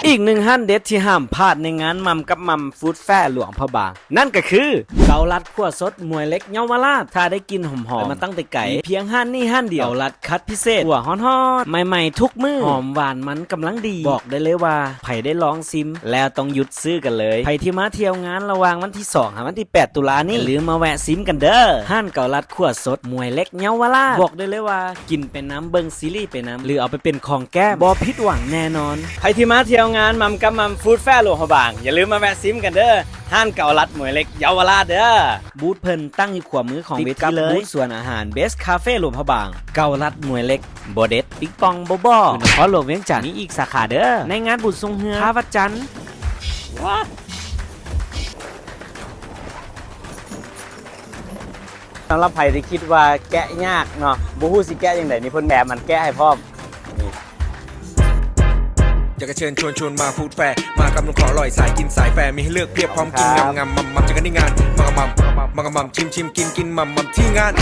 อีกหนึ่งฮั่นเด็ดที่ห้ามพลาดในงานมัมกับมัมฟู้ดแฟร์หลวงพระบางนั่นก็คือเกาลัดขั่วสดมวยเล็กเยาวราชถ้าได้กินหอมๆมาตั้งแต่ไก่เพียงฮั่นนี่ฮั่นเดียวเกาลัดคัดพิเศษหัวฮ้อนๆใหม่ๆทุกมื้อหอมหวานมันกำลังดีบอกได้เลยว่าไผได้ลองซิมแล้วต้องหยุดซื้อกันเลยไผที่มาเที่ยวงานระหว่างวันที่2ถึงวันที่8ตุลานี้หรือมาแวะซิมกันเด้อฮั่นเกาลัดขั่วสดมวยเล็กเยาวราชบอกได้เลยว่ากินเป็นน้ำเบิ่งซีรีส์เป็นน้ำหรือเอาไปเป็นของแก้มบ่ผิดหวังแน่นอนใครที่มาเที่ยวงานมัมกับมัมฟู้ดแฟร์หลวงพระบางอย่าลืมมาแวะซิมกันเด้อห้านเก่าลัดหมวยเล็กเยาวราชเด้อบูธเพิ่นตั้งอยู่ขวามือของเวทีเลยบูธส่วนอาหารเบสคาเฟ่หลวงพระบางเก่าลัดหมวยเล็กโบเด็ดปิ๊กปองโบบอนครหลวงเวียงจันทร์มีอีกสาขาเด้อในงานบุญทรงเฮือท่าวัดจันทร์สำหรับใครที่คิดว่าแกะยากเนาะบ่ฮู้สิแกะยังไงนี่เพิ่นแบบมันแกะให้พร้อมอยากจะเชิญชวนมาฟู้ดแฟร์มากับลุงขออร่อยสายกินสายแฟร์มีให้เลือกเพียบพร้อมกินงำมัมเจอกันที่งานมัมชิมกินที่งาน